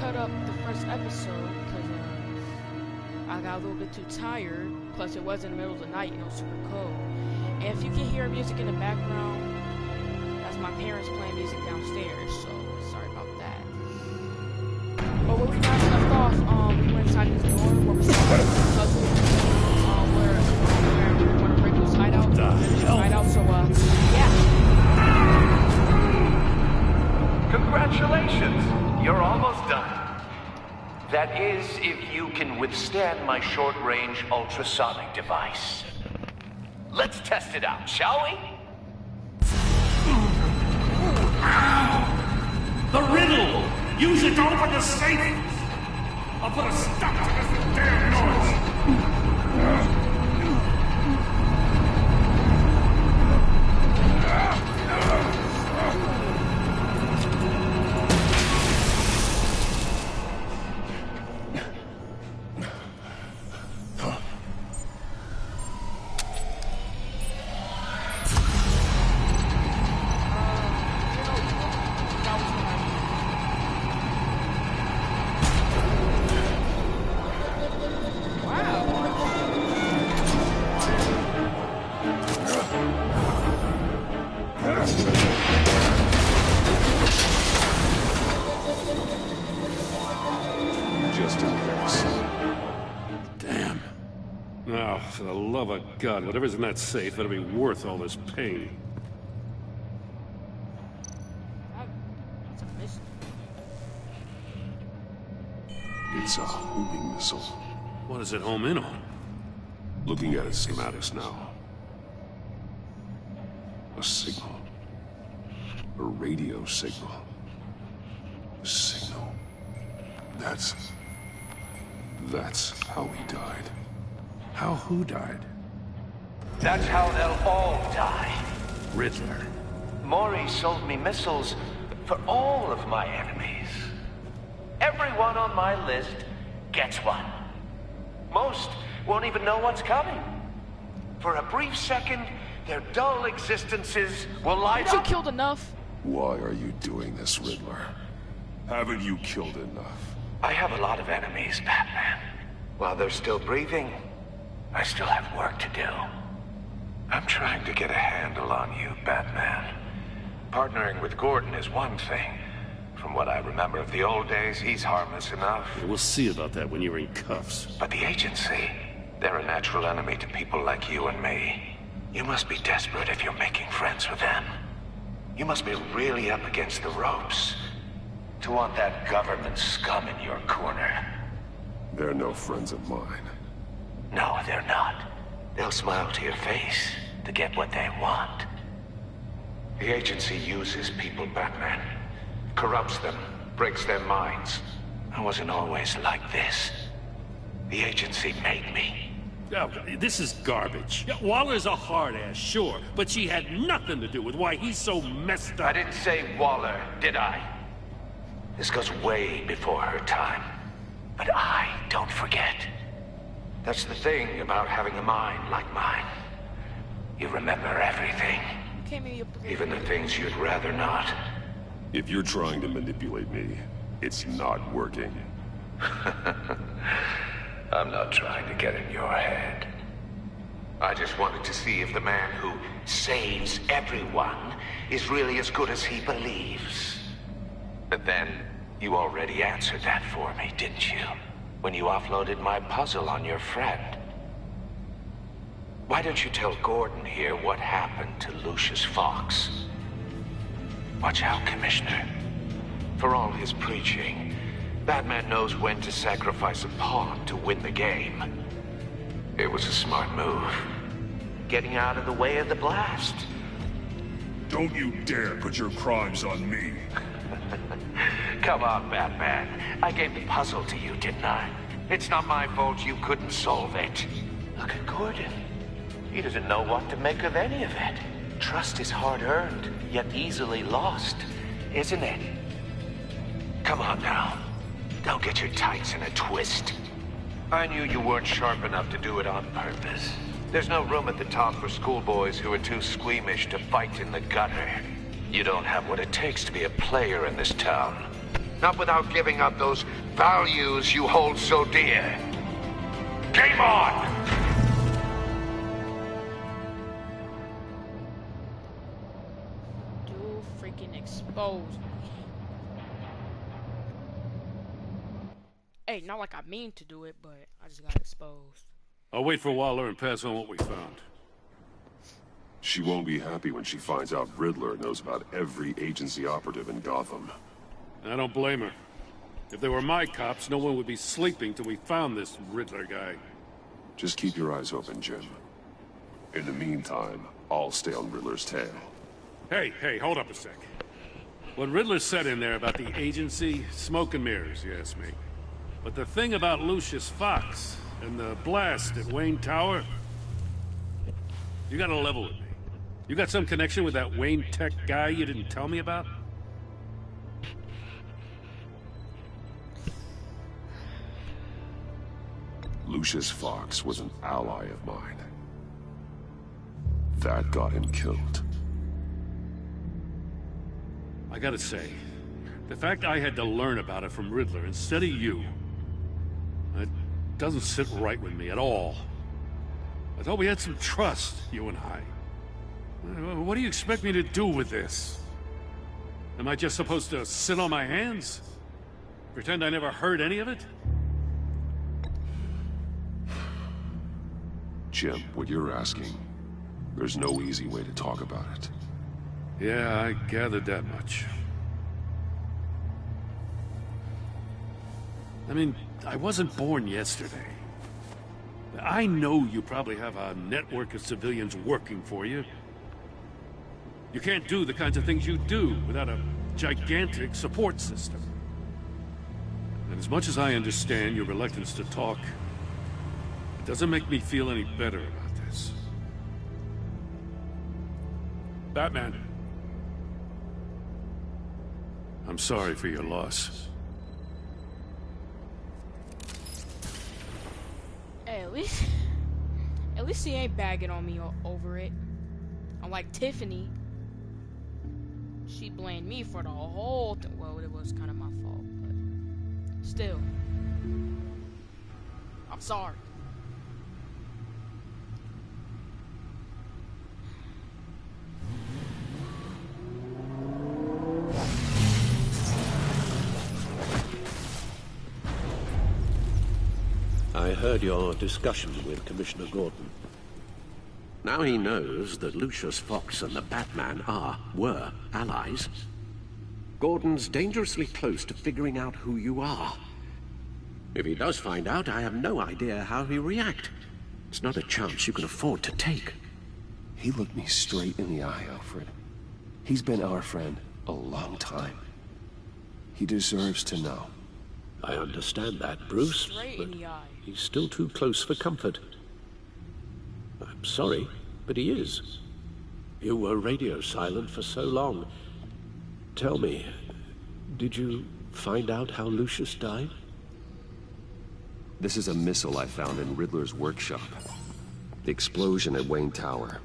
cut up the first episode because I got a little bit too tired. Plus, it was in the middle of the night and it was super cold. And if you can hear music in the background, that's my parents playing music downstairs. So sorry about that. But where we last left off, we went inside this door where we saw the puzzle, where we want to break those hideout. So yeah. Congratulations! You're almost done. That is, if you can withstand my short-range ultrasonic device. Let's test it out, shall we? The riddle! Use it to open the safe! I'll put a stop to this damn noise! For the love of God, whatever's in that safe better be worth all this pain. That's a mystery. It's a homing missile. What does it home in on? Looking at its schematics now. A signal. A radio signal. A signal. That's how he died. How who died? That's how they'll all die. Riddler. Maury sold me missiles for all of my enemies. Everyone on my list gets one. Most won't even know what's coming. For a brief second, their dull existences will light up. You killed enough. Why are you doing this, Riddler? Haven't you killed enough? I have a lot of enemies, Batman. While they're still breathing, I still have work to do. I'm trying to get a handle on you, Batman. Partnering with Gordon is one thing. From what I remember of the old days, he's harmless enough. Yeah, we'll see about that when you're in cuffs. But the agency, they're a natural enemy to people like you and me. You must be desperate if you're making friends with them. You must be really up against the ropes to want that government scum in your corner. They're no friends of mine. No, they're not. They'll smile to your face to get what they want. The agency uses people, Batman. Corrupts them, breaks their minds. I wasn't always like this. The agency made me. Oh, this is garbage. Yeah, Waller's a hard-ass, sure, but she had nothing to do with why he's so messed up. I didn't say Waller, did I? This goes way before her time. But I don't forget. That's the thing about having a mind like mine. You remember everything. Even the things you'd rather not. If you're trying to manipulate me, it's not working. I'm not trying to get in your head. I just wanted to see if the man who saves everyone is really as good as he believes. But then, you already answered that for me, didn't you? When you offloaded my puzzle on your friend. Why don't you tell Gordon here what happened to Lucius Fox? Watch out, Commissioner. For all his preaching, Batman knows when to sacrifice a pawn to win the game. It was a smart move. Getting out of the way of the blast. Don't you dare put your crimes on me. Come on, Batman. I gave the puzzle to you, didn't I? It's not my fault you couldn't solve it. Look at Gordon. He doesn't know what to make of any of it. Trust is hard-earned, yet easily lost, isn't it? Come on now. Don't get your tights in a twist. I knew you weren't sharp enough to do it on purpose. There's no room at the top for schoolboys who are too squeamish to fight in the gutter. You don't have what it takes to be a player in this town. Not without giving up those values you hold so dear. Game on! Dude, freaking exposed. Hey, not like I mean to do it, but I just got exposed. I'll wait for Waller and pass on what we found. She won't be happy when she finds out Riddler knows about every agency operative in Gotham. I don't blame her. If they were my cops, no one would be sleeping till we found this Riddler guy. Just keep your eyes open, Jim. In the meantime, I'll stay on Riddler's tail. Hey, hold up a sec. What Riddler said in there about the agency, smoke and mirrors, you ask me. But the thing about Lucius Fox and the blast at Wayne Tower, you gotta level with me. You got some connection with that Wayne Tech guy you didn't tell me about? Lucius Fox was an ally of mine. That got him killed. I gotta say, the fact I had to learn about it from Riddler instead of you, it doesn't sit right with me at all. I thought we had some trust, you and I. What do you expect me to do with this? Am I just supposed to sit on my hands? Pretend I never heard any of it? Jim, what you're asking, there's no easy way to talk about it. Yeah, I gathered that much. I mean, I wasn't born yesterday. I know you probably have a network of civilians working for you. You can't do the kinds of things you do without a gigantic support system. And as much as I understand your reluctance to talk, it doesn't make me feel any better about this. Batman. I'm sorry for your loss. Hey, at least he ain't bagging on me over it. Unlike Tiffany, she blamed me for the whole thing. Well, it was kind of my fault, but still, I'm sorry. I heard your discussion with Commissioner Gordon. Now he knows that Lucius Fox and the Batman were allies. Gordon's dangerously close to figuring out who you are. If he does find out, I have no idea how he'll react. It's not a chance you can afford to take. He looked me straight in the eye, Alfred. He's been our friend a long time. He deserves to know. I understand that, Bruce, Straight but in the eye. he's still too close for comfort. I'm sorry, but he is. You were radio silent for so long. Tell me, did you find out how Lucius died? This is a missile I found in Riddler's workshop. The explosion at Wayne Tower.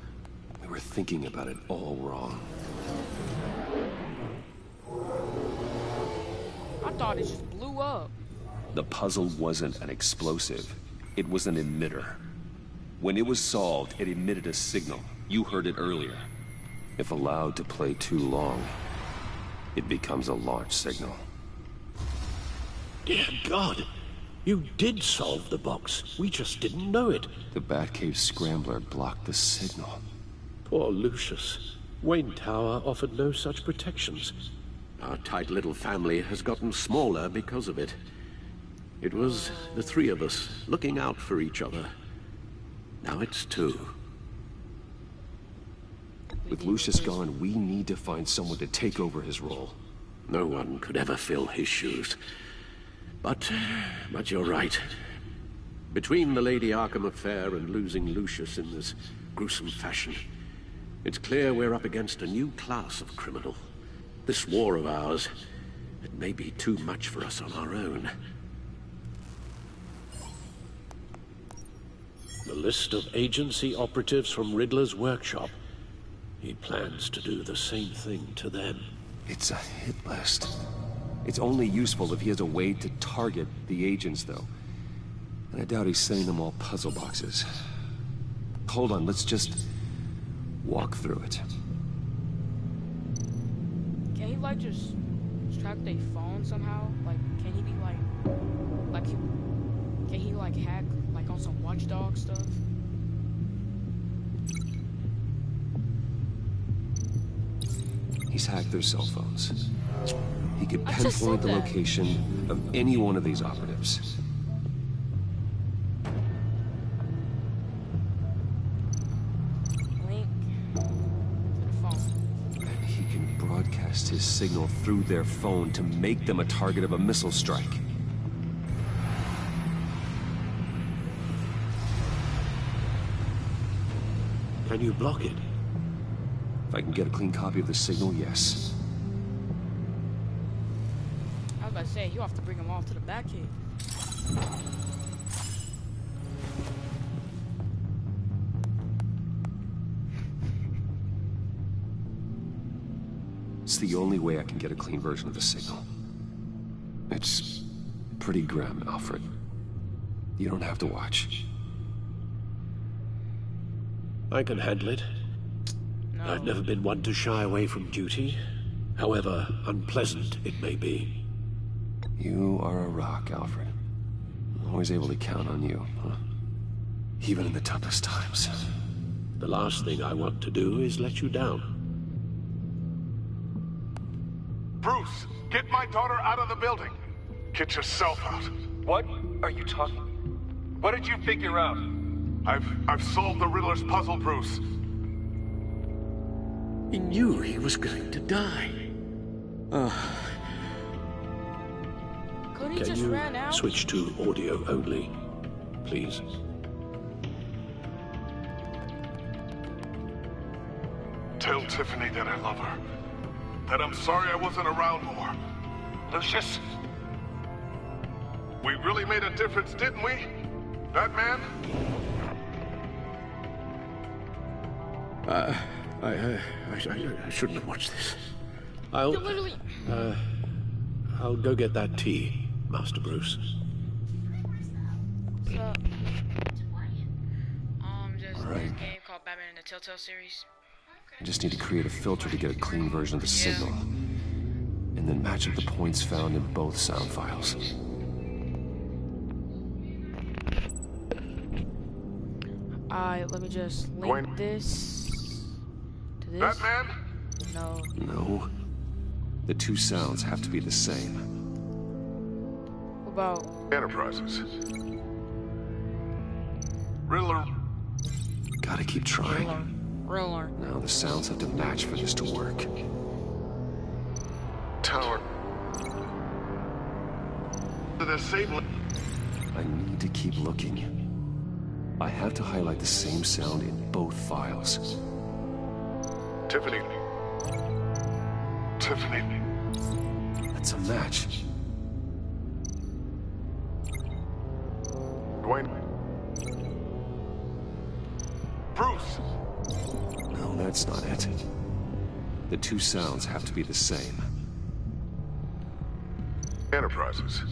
We were thinking about it all wrong. I thought it just blew up. The puzzle wasn't an explosive. It was an emitter. When it was solved, it emitted a signal. You heard it earlier. If allowed to play too long, it becomes a launch signal. Dear God, you did solve the box. We just didn't know it. The Batcave scrambler blocked the signal. Poor Lucius. Wayne Tower offered no such protections. Our tight little family has gotten smaller because of it. It was the three of us looking out for each other. Now it's two. With Lucius gone, we need to find someone to take over his role. No one could ever fill his shoes. But you're right. Between the Lady Arkham affair and losing Lucius in this gruesome fashion, it's clear we're up against a new class of criminal. This war of ours, it may be too much for us on our own. The list of agency operatives from Riddler's workshop. He plans to do the same thing to them. It's a hit list. It's only useful if he has a way to target the agents, though. And I doubt he's sending them all puzzle boxes. Hold on, let's just walk through it. Can he like just track their phone somehow? Like, can he be like can he like hack like on some watchdog stuff? He's hacked their cell phones. He could I just pinpoint said the that. location of any one of these operatives. Link to the phone. And he can broadcast his signal through their phone to make them a target of a missile strike. Can you block it? If I can get a clean copy of the signal, yes. I was about to say, you have to bring him off to the back cave. It's the only way I can get a clean version of the signal. It's pretty grim, Alfred. You don't have to watch. I can handle it. No. I've never been one to shy away from duty, however unpleasant it may be. You are a rock, Alfred. I'm always able to count on you, huh? Even in the toughest times. The last thing I want to do is let you down. Bruce, get my daughter out of the building. Get yourself out. What are you talking? What did you figure out? I've solved the Riddler's puzzle, Bruce. He knew he was going to die. Could he Can just you ran out? switch to audio only, please? Tell Tiffany that I love her. That I'm sorry I wasn't around more. Lucius? We really made a difference, didn't we? Batman? I shouldn't have watched this. You literally. I'll go get that tea, Master Bruce. What's up? Just Alright. this game called Batman in the Telltale series. I just need to create a filter to get a clean version of the Yeah. signal. And then match up the points found in both sound files. Alright, let me just link Dwayne. this to this. Batman? No. No. The two sounds have to be the same. What about Enterprises. Riddler. Gotta keep trying. Riddler? Now the sounds have to match for this to work. Tower. The same. I need to keep looking. I have to highlight the same sound in both files. Tiffany. Tiffany. That's a match. Dwayne. Bruce. No, that's not it. The two sounds have to be the same. Enterprises.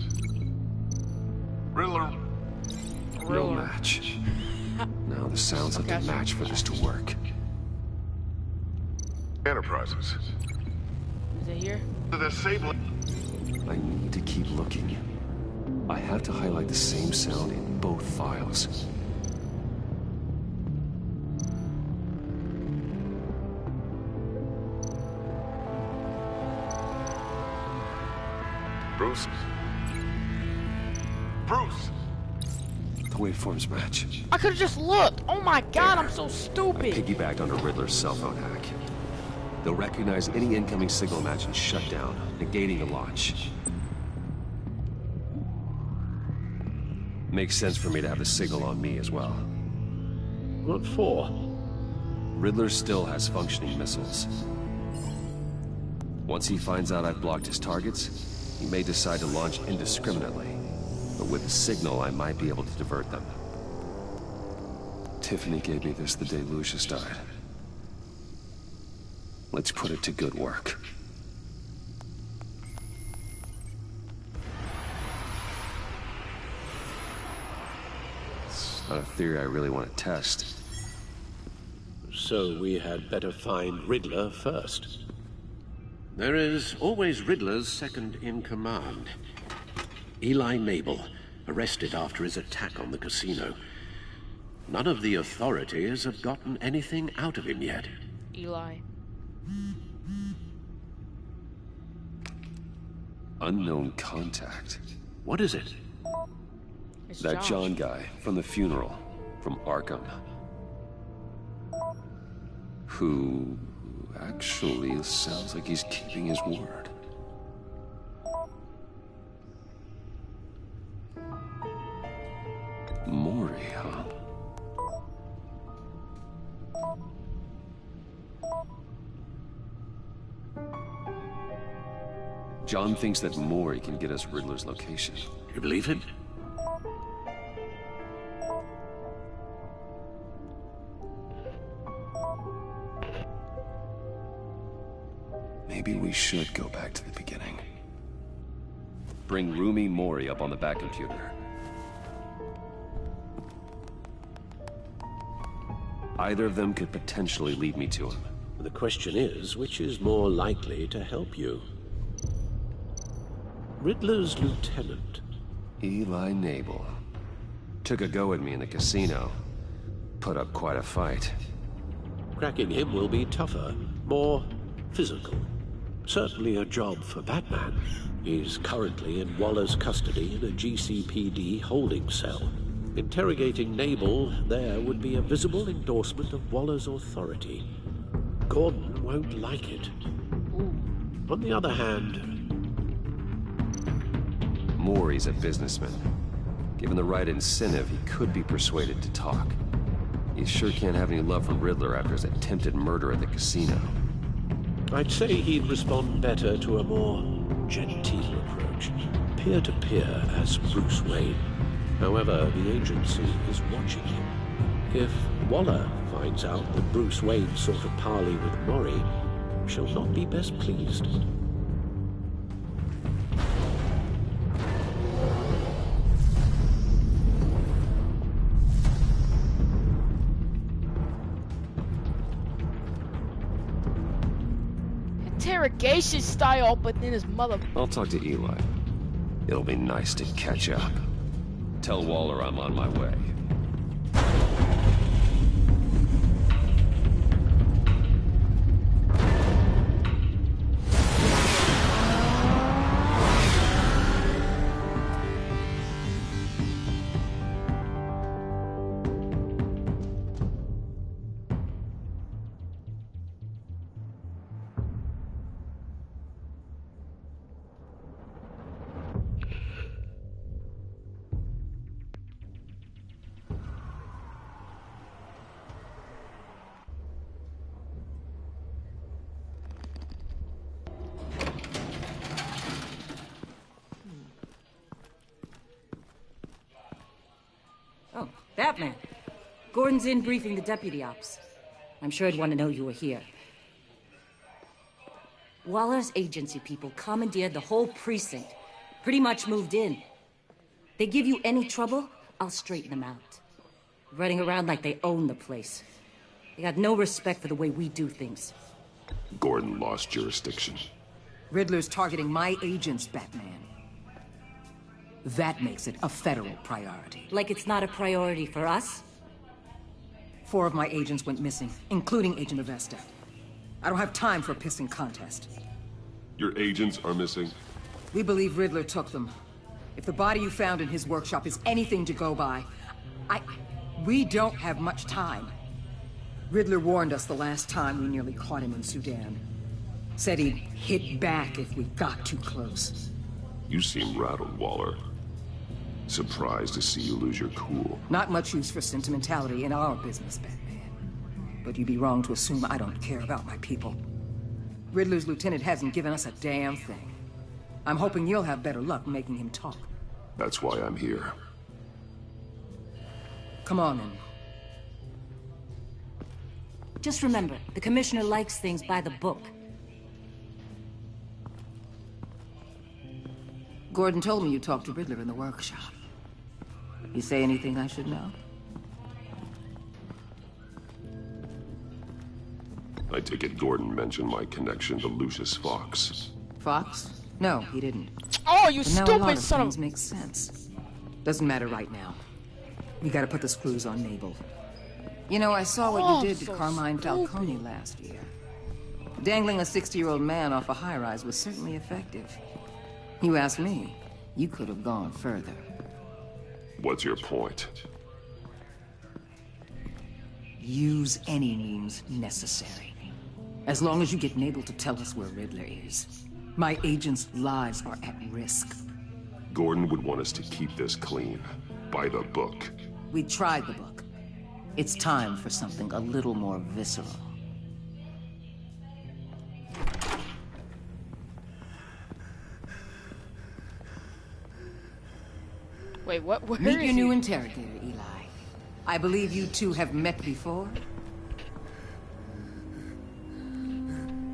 Riddler. No match. Now the sounds have to Okay. match for this to work. Enterprises. Is it here? The same. I need to keep looking. I have to highlight the same sound in both files. Bruce. Bruce. The waveforms match. I could've just looked! Oh my god, I'm so I stupid! piggybacked on a Riddler's cell phone hack. They'll recognize any incoming signal match and shut down, negating the launch. Makes sense for me to have the signal on me as well. What for? Riddler still has functioning missiles. Once he finds out I've blocked his targets, he may decide to launch indiscriminately. But with the signal, I might be able to divert them. Tiffany gave me this the day Lucius died. Let's put it to good work. Not a theory I really want to test. So we had better find Riddler first. There is always Riddler's second-in-command. Eli Nabel, arrested after his attack on the casino. None of the authorities have gotten anything out of him yet. Eli. Unknown contact. What is it? It's That Josh. John guy from the funeral, from Arkham. Who actually sounds like he's keeping his word. Maury, huh? John thinks that Maury can get us Riddler's location. You believe him? Maybe we should go back to the beginning. Bring Rumi Mori up on the back computer. Either of them could potentially lead me to him. The question is, which is more likely to help you? Riddler's lieutenant. Eli Nabel. Took a go at me in the casino. Put up quite a fight. Cracking him will be tougher, more physical. Certainly a job for Batman. He's currently in Waller's custody in a GCPD holding cell. Interrogating Nabel there would be a visible endorsement of Waller's authority. Gordon won't like it. On the other hand, Maury's a businessman. Given the right incentive, he could be persuaded to talk. He sure can't have any love for Riddler after his attempted murder at the casino. I'd say he'd respond better to a more genteel approach, peer-to-peer as Bruce Wayne. However, the agency is watching him. If Waller finds out that Bruce Wayne sought a parley with Maury, she'll not be best pleased. Interrogation style, but then his mother. I'll talk to Eli. It'll be nice to catch up. Tell Waller I'm on my way. Oh, Batman. Gordon's in briefing the deputy ops. I'm sure he'd want to know you were here. Waller's agency people commandeered the whole precinct. Pretty much moved in. They give you any trouble, I'll straighten them out. Running around like they own the place. They got no respect for the way we do things. Gordon lost jurisdiction. Riddler's targeting my agents, Batman. That makes it a federal priority. Like it's not a priority for us? 4 of my agents went missing, including Agent Avesta. I don't have time for a pissing contest. Your agents are missing? We believe Riddler took them. If the body you found in his workshop is anything to go by, we don't have much time. Riddler warned us the last time we nearly caught him in Sudan. Said he'd hit back if we got too close. You seem rattled, Waller. Surprised to see you lose your cool. Not much use for sentimentality in our business, Batman. But you'd be wrong to assume I don't care about my people. Riddler's lieutenant hasn't given us a damn thing. I'm hoping you'll have better luck making him talk. That's why I'm here. Come on, then. Just remember, the commissioner likes things by the book. Gordon told me you talked to Riddler in the workshop. You say anything I should know? I take it Gordon mentioned my connection to Lucius Fox. Fox? No, he didn't. Oh, you But now a lot stupid of son things of... make sense. Doesn't matter right now. We gotta put the screws on Mabel. You know, I saw what you did to so Carmine stupid. Falcone last year. Dangling a 60-year-old man off a high-rise was certainly effective. You ask me, you could have gone further. What's your point? Use any means necessary. As long as you get Mabel to tell us where Riddler is. My agents' lives are at risk. Gordon would want us to keep this clean. By the book. We tried the book. It's time for something a little more visceral. Wait, what? Where Meet is your he? new interrogator, Eli. I believe you two have met before.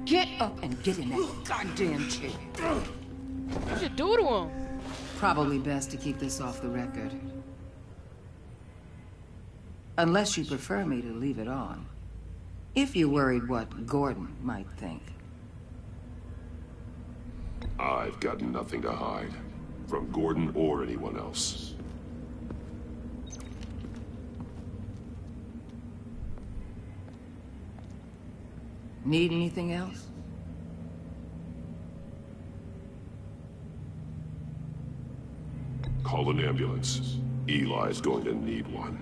Get up and get in that goddamn chair. What'd you do to him? Probably best to keep this off the record. Unless you prefer me to leave it on. If you're worried what Gordon might think. I've got nothing to hide. From Gordon or anyone else. Need anything else? Call an ambulance. Eli's going to need one.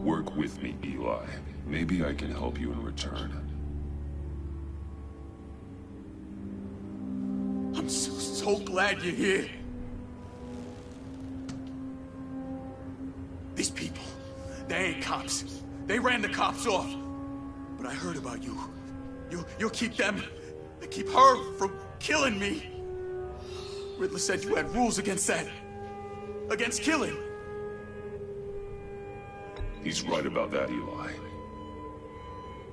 Work with me, Eli. Maybe I can help you in return. I'm so glad you're here. These people, they ain't cops. They ran the cops off. But I heard about you. You'll keep them, keep her from killing me. Riddler said you had rules against that. Against killing. He's right about that, Eli.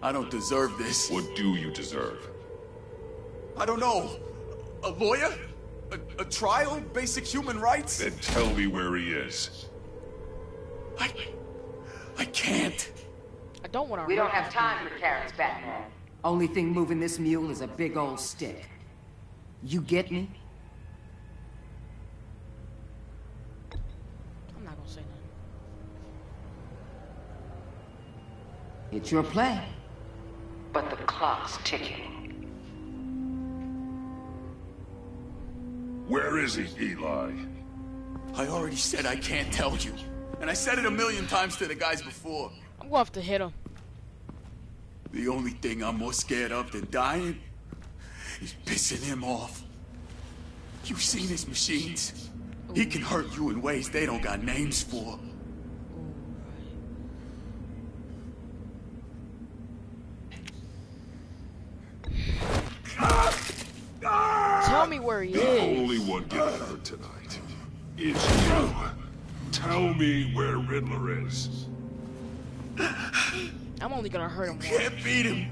I don't deserve this. What do you deserve? I don't know. A lawyer? A trial? Basic human rights? Then tell me where he is. I can't. I don't want to. We don't have time for carrots, Batman. Only thing moving this mule is a big old stick. You get me? I'm not gonna say nothing. It's your play. But the clock's ticking. Where is he, Eli? I already said I can't tell you. And I said it a million times to the guys before. I'm gonna have to hit him. The only thing I'm more scared of than dying is pissing him off. You seen his machines? He can hurt you in ways they don't got names for. Tell me where he The is. only one getting hurt tonight is you. Tell me where Riddler is. I'm only gonna hurt him more. Can't beat him.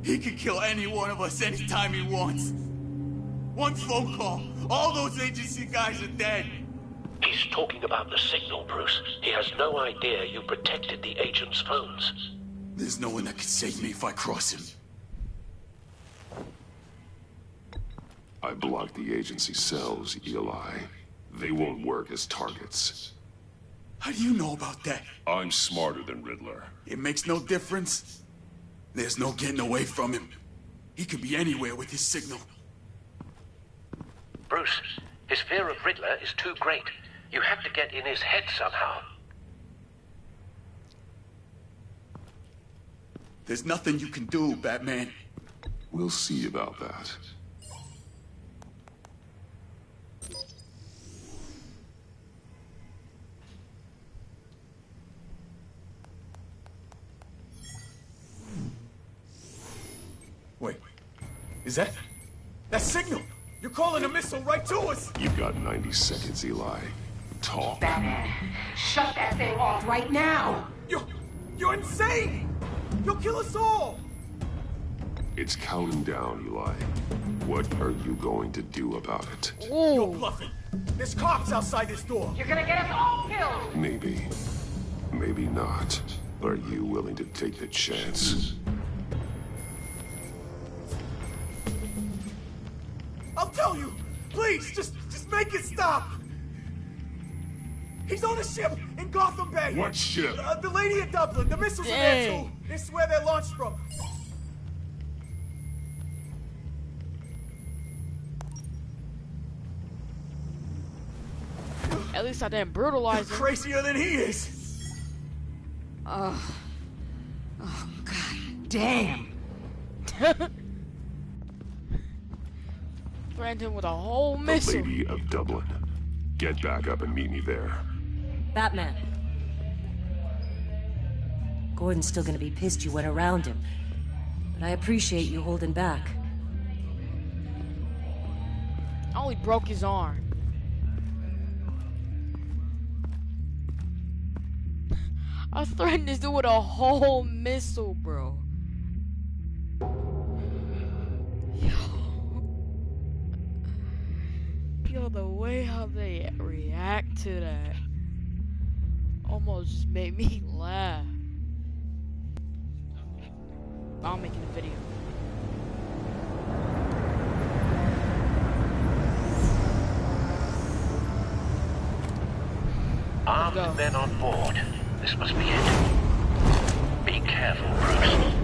He can kill any one of us anytime he wants. One phone call, all those agency guys are dead. He's talking about the signal, Bruce. He has no idea you protected the agent's phones. There's no one that can save me if I cross him. I blocked the agency cells, Eli. They won't work as targets. How do you know about that? I'm smarter than Riddler. It makes no difference. There's no getting away from him. He can be anywhere with his signal. Bruce, his fear of Riddler is too great. You have to get in his head somehow. There's nothing you can do, Batman. We'll see about that. Wait, is that signal? You're calling a missile right to us! You've got 90 seconds, Eli. Talk. Batman, Shut that thing off right now! You're insane! You'll kill us all! It's counting down, Eli. What are you going to do about it? You're bluffing. There's cops outside this door. You're gonna get us all killed! Maybe. Maybe not. Are you willing to take the chance? I'll tell you! Please, just make it stop! He's on a ship in Gotham Bay! What ship? The Lady of Dublin. The missiles are there too. This is where they're launched from. At least I didn't brutalize him. Crazier than he is. Oh, god damn. Threatened him with a whole missile. The Lady of Dublin. Get back up and meet me there. Batman. Gordon's still gonna be pissed you went around him. But I appreciate you holding back. I only broke his arm. I threatened this dude with a whole missile, bro. Yo, the way how they react to that almost just made me laugh. I'm making a video. Armed men on board. This must be it. Be careful, Bruce.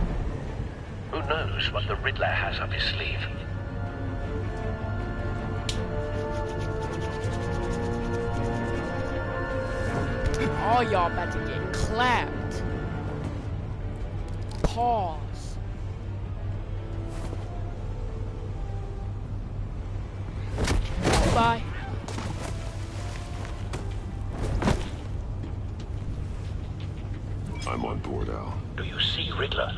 Who knows what the Riddler has up his sleeve? All y'all about to get clapped. Pause. Bye. I'm on board, Al. Do you see Riddler?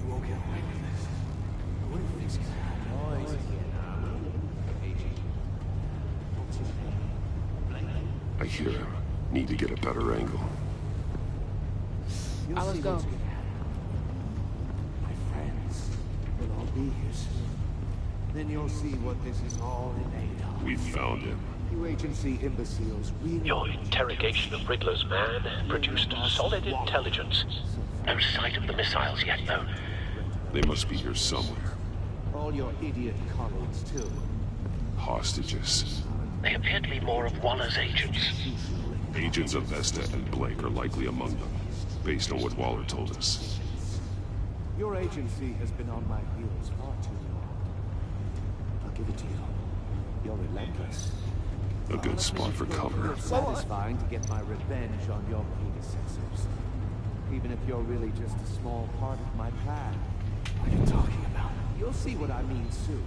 You won't get away with this. What do you think's gonna happen? I hear him. Need to get a better angle. Let's go. My friends will all be here soon. Then you'll see what this is all in aid of. We found him. You agency imbeciles really... Your interrogation of Riddler's man produced solid intelligence. No sight of the missiles yet, though. They must be here somewhere. All your idiot colleagues, too. Hostages. They appear to be more of Waller's agents. Agents of Vesta and Blake are likely among them, based on what Waller told us. Your agency has been on my heels far too long. I'll give it to you. You're relentless. A good spot for cover. It's satisfying to get my revenge on your predecessors. Even if you're really just a small part of my plan. What are you talking about? You'll see what I mean soon.